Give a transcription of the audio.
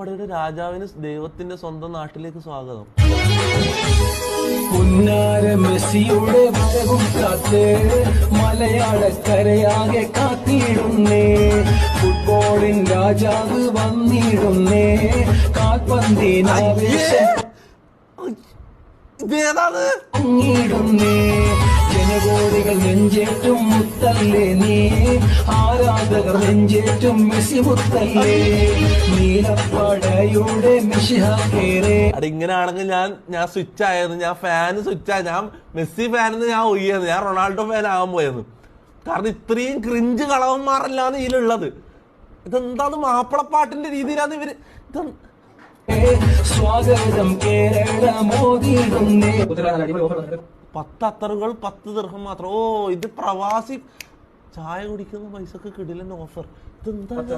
പാവാടയുടെ രാജാവിന് ദൈവത്തിന്റെ സ്വന്തം നാട്ടിലേക്ക് സ്വാഗതം. പുന്നാര മെസ്സിയുടെ വരവും കാത്ത് മലയാളക്കരയാകെ കാത്തിടുന്നേ, ഫുട്ബോളിൻ രാജാവ് വന്നിടുന്നേ, കാൽപന്തിനാവേശം അങ്ങിടുന്നേ, ജനകോടികൾ നെഞ്ചേറ്റും മുത്തല്ലേ നീ, ആരാധകർ നെഞ്ചേറ്റും മെസ്സി മുത്തല്ലേ, നീലപ്പടയുടെ മിശിഹാക്കേറെ. ഇങ്ങനെയാണെങ്കിൽ ഞാൻ സ്വിച്ച് ആയിരുന്നു, ഞാൻ ഫാന് സ്വിച്ച് ഞാൻ മെസ്സി ഫാനെന്ന് ഞാൻ ഒയ്യാന്ന്, ഞാൻ റൊണാൾഡോ ഫാൻ ആകാൻ പോയെന്ന്. കാരണം ഇത്രയും ക്രിഞ്ച് കളവന്മാരല്ലാന്ന് ഇതിലുള്ളത്. ഇതെന്താന്ന് മാപ്പിളപ്പാട്ടിന്റെ രീതിയിലാണ് ഇവര്. സ്വാഗതം കേരള മോദിടുന്നേ. 10 അത്തറുകൾ 10 ദിർഹം മാത്രം. ഓ, ഇത് പ്രവാസി ചായ കുടിക്കുന്ന പൈസക്ക് കിടിലൻ ഓഫർ. ഇതെന്താണ്